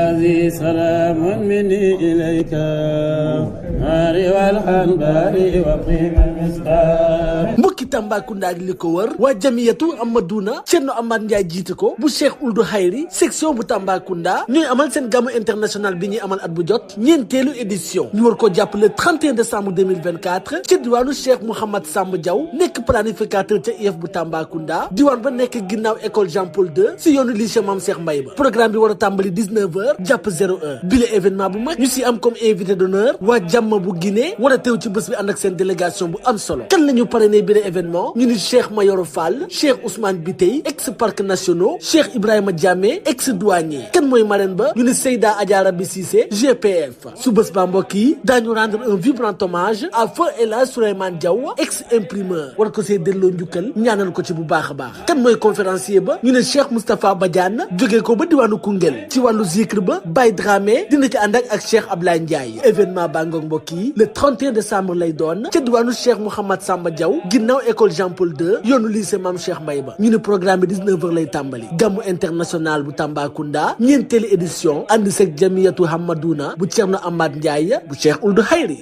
هذه سلام مني إليك ماري والحنباري وطيب المسكار mbokki Tambacounda ak li ko wër waa jamiyatu Amaduna Cerno Amad Ndiaye jiite ko bu Cheikh Ould Khayri section bu Tambacounda ñooy amal seen gàmmu international bi ñuy amal at bu jot ñeenteelu édition ñu war ko jàpp le 31 décembre 2024 ci diwaanu Cheikh Mouhamad Samb Diaw nekk planificateur ca IEF bu Tambacounda diwaan ba nekk ginnaaw école Jean Paul II si yoonu lycée Mame Cheikh Mbaye ba programme bi war a tàmbali 19h jàpp 01 bile événement bu mag ñu si am comme invité d'honneur waa jàmm bu Guinée war a teew ci bés bi ànd ak seen délégation bu am solo kan la ñu parrainé bile événement ñu ni Cheikh Mayoro Fall Cheikh Ousmane Bitey ex parc nationaux Cheikh Ibrahima Diamé ex douanier kan mooy marraine ba ñu ni Seyda Adja Rabi Cissé GPF su bés ba mbokk yi daañu rendre un vibrant hommage à feu El Hadj Souleymane Diaw ex imprimeur war ko see delloo njukkal ñaanal ko ci bu baax a baax kan mooy conférencier ba ñu ne Cheikh Moustapha Badiane jógee ko ba diwaanu Koungheul ci wàllu zikr ba Baye Dramé dina ci ànd ak Cheikh Ablaye Ndiaye événement baa ngoog mbokk yi le 31 décembre lay doon ca diwaanu Cheikh Mouhamad Samba Diaw ginnaaw école Jean Paul II yoonu lycée Mame Cheikh Mbaye ba ñu ne programme bi 19h lay tàmbali gàmmu international bu Tambacounda ñeenteelu édition ànd seeg jamiyatu Hamaduna bu Cerno Amad Ndiaye bu Cheikh Ould Khayri